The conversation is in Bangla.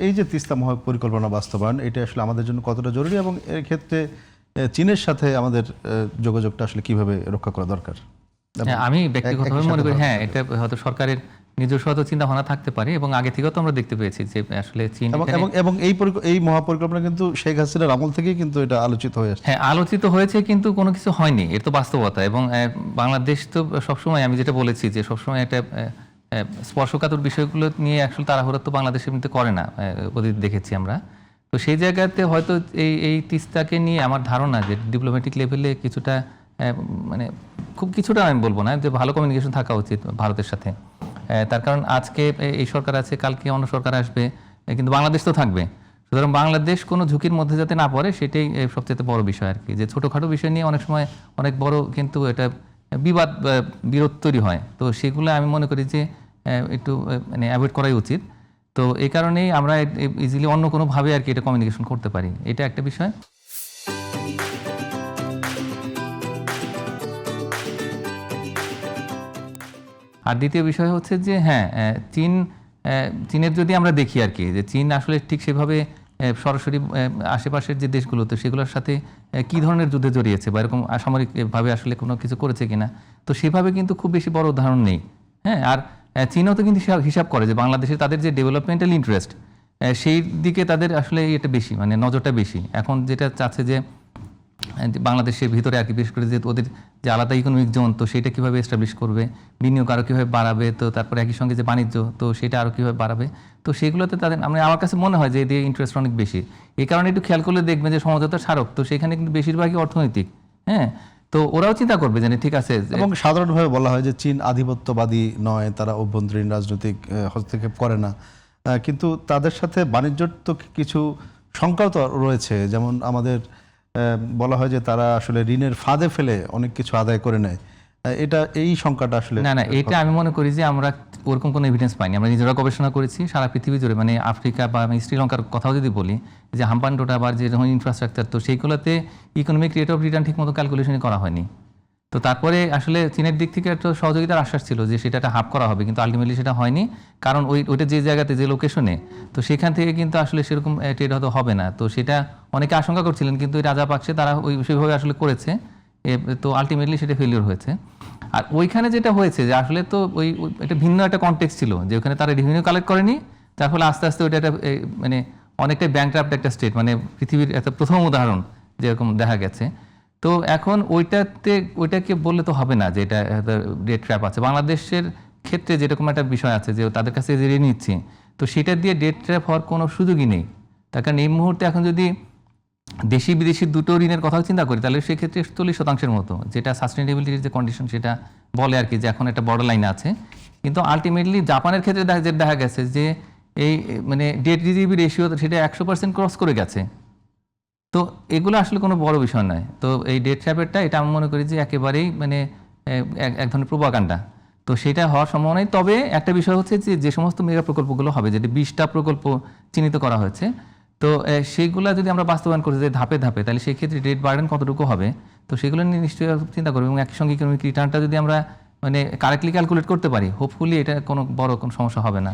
এই যে তিস্তা মহাপরিকল্পনা বাস্তবায়ন এটা আসলে আমাদের জন্য কতটা জরুরি এবং এর ক্ষেত্রে চীনের সাথে আমাদের যোগাযোগটা আসলে কিভাবে রক্ষা করা দরকার? আমি ব্যক্তিগতভাবে মনে করি হ্যাঁ, এটা হয়তো সরকারের নিজস্ব হয়তো চিন্তা ভাবনা থাকতে পারে এবং আগে থেকেও তো আমরা দেখতে পেয়েছি যে আসলে চীন এবং এই মহাপরিকল্পনা কিন্তু শেখ হাসিনার আমল থেকেই কিন্তু এটা আলোচিত হয়ে আসছে। হ্যাঁ, আলোচিত হয়েছে কিন্তু কোনো কিছু হয়নি, এর তো বাস্তবতা। এবং বাংলাদেশ তো সবসময় আমি যেটা বলেছি যে সবসময় একটা স্পর্শকাতর বিষয়গুলো নিয়ে আসলে তাড়াহুড়া তো বাংলাদেশ এমনিতে করে না, অতীত দেখেছি আমরা। তো সেই জায়গাতে হয়তো এই তিস্তাকে নিয়ে আমার ধারণা যে ডিপ্লোম্যাটিক লেভেলে কিছুটা মানে খুব কিছুটা আমি বলবো না, যে ভালো কমিউনিকেশন থাকা উচিত ভারতের সাথে। তার কারণ আজকে এই সরকার আছে, কালকে অন্য সরকার আসবে, কিন্তু বাংলাদেশ তো থাকবে। সুতরাং বাংলাদেশ কোনো ঝুঁকির মধ্যে যাতে না পড়ে সেটাই সবচেয়ে বড় বিষয় আর কি। যে ছোটোখাটো বিষয় নিয়ে অনেক সময় অনেক বড় কিন্তু এটা বিরোধ তৈরি হয়, তো সেগুলো আমি মনে করি যে একটু মানে অ্যাভয়েড করাই উচিত। তো এই কারণেই আমরা ইজিলি অন্য কোনোভাবে আর কি এটা কমিউনিকেশন করতে পারি, এটা একটা বিষয়। আর দ্বিতীয় বিষয় হচ্ছে যে হ্যাঁ, চীনের যদি আমরা দেখি আর কি, যে চীন আসলে ঠিক সেভাবে সরাসরি আশেপাশের যে দেশগুলো তো সেগুলোর সাথে কী ধরনের যুদ্ধে জড়িয়েছে বা এরকম সামরিকভাবে আসলে কোনো কিছু করেছে কিনা, তো সেভাবে কিন্তু খুব বেশি বড় উদাহরণ নেই। হ্যাঁ, আর চীনও তো কিন্তু হিসাব করে যে বাংলাদেশে তাদের যে ডেভেলপমেন্টাল ইন্টারেস্ট সেই দিকে তাদের আসলে এটা বেশি, মানে নজরটা বেশি। এখন যেটা চাচ্ছে যে বাংলাদেশের ভিতরে আর কি, বিশেষ করে যে ওদের যে আলাদা ইকোনমিক জোন তো সেটা কীভাবে এস্টাবলিশ করবে, বিনিয়োগ আরও কীভাবে বাড়াবে, তো তারপরে একই সঙ্গে যে বাণিজ্য তো সেটা আরও কীভাবে বাড়াবে, তো সেগুলোতে তাদের আমার কাছে মনে হয় যে এদের ইন্টারেস্ট অনেক বেশি। এই কারণে একটু খেয়াল করলে দেখবেন যে সমঝোতার স্মারক তো সেখানে কিন্তু বেশিরভাগই অর্থনৈতিক। হ্যাঁ, তো ওরাও চিন্তা করবে যে ঠিক আছে। এবং সাধারণভাবে বলা হয় যে চীন আধিপত্যবাদী নয়, তারা অভ্যন্তরীণ রাজনৈতিক হস্তক্ষেপ করে না, কিন্তু তাদের সাথে বাণিজ্যর তো কিছু শঙ্কাও তো রয়েছে। যেমন আমাদের বলা হয় যে তারা আসলে ঋণের ফাঁদে ফেলে অনেক কিছু আদায় করে নেয়। এই সংখ্যাটা আসলে না, এটা আমি মনে করি যে আমরা ওরকম কোনো এভিডেন্স পাইনি। আমরা নিজেরা গবেষণা করেছি সারা পৃথিবী জুড়ে, মানে আফ্রিকা বা আমি শ্রীলঙ্কার কথাও যদি বলি, যে হাম্পানটোটা বা যে ইনফ্রাস্ট্রাকচার তো সেইগুলোতে ইকোনমিক রেট অফ রিটার্ন ঠিক মতো ক্যালকুলেশনই করা হয়নি। তো তারপরে আসলে চীনের দিক থেকে একটা সহযোগিতার আশ্বাস ছিল যে সেটা একটা হাফ করা হবে, কিন্তু আলটিমেটলি সেটা হয়নি। কারণ ওইটা যে জায়গাতে যে লোকেশনে তো সেখান থেকে কিন্তু আসলে সেরকম ট্রেড হয়তো হবে না। তো সেটা অনেকে আশঙ্কা করছিলেন, কিন্তু ওই রাজা পাকসে তারা সেইভাবে আসলে করেছে, তো আলটিমেটলি সেটা ফেলিওর হয়েছে। আর ওইখানে যেটা হয়েছে যে আসলে তো এটা ভিন্ন একটা কনটেক্সট ছিল, যে ওখানে তারা রেভিনিউ কালেক্ট করেনি, তার ফলে আস্তে আস্তে ওইটা একটা মানে অনেকটাই ব্যাংকরাপ্ট একটা স্টেট, মানে পৃথিবীর একটা প্রথম উদাহরণ যেরকম দেখা গেছে। তো এখন ওইটাকে বললে তো হবে না যে এটা ডেট ট্র্যাপ আছে। বাংলাদেশের ক্ষেত্রে যেরকম একটা বিষয় আছে যে তাদের কাছে যে ঋণ নিচ্ছে, তো সেটা দিয়ে ডেট ট্র্যাপ হওয়ার কোনো সুযোগই নেই। তার কারণ এই মুহূর্তে এখন যদি দেশি বিদেশি দুটো ঋণের কথাও চিন্তা করি, তাহলে সেক্ষেত্রে 40% মতো, যেটা সাস্টেনেবিলিটির যে কন্ডিশন সেটা বলে আর কি, যে এখন একটা বর্ডার লাইন আছে। কিন্তু আলটিমেটলি জাপানের ক্ষেত্রে দেখা গেছে যে এই মানে ডেট জিডিপি রেশিও সেটা 100% ক্রস করে গেছে। তো এগুলো আসলে কোনো বড় বিষয় নয়। তো এই ডেট ট্র্যাপেরটা এটা আমি মনে করি যে একেবারেই মানে এক ধরনের প্রোপাগান্ডা, তো সেটা হওয়ার সম্ভাবনা নেই। তবে একটা বিষয় হচ্ছে যে সমস্ত মেগা প্রকল্পগুলো হবে, যেটা 20টা প্রকল্প চিহ্নিত করা হয়েছে, তো সেইগুলো যদি আমরা বাস্তবায়ন করি যে ধাপে ধাপে, তাহলে সেই ক্ষেত্রে ডেট বার্ডেন কতটুকু হবে, তো সেগুলো নিয়ে নিশ্চয়ই চিন্তা করবো। এবং একই সঙ্গে ইকোনমিক রিটার্নটা যদি আমরা মানে কারেক্টলি ক্যালকুলেট করতে পারি, হোপফুলি এটা কোনো বড় কোনো সমস্যা হবে না।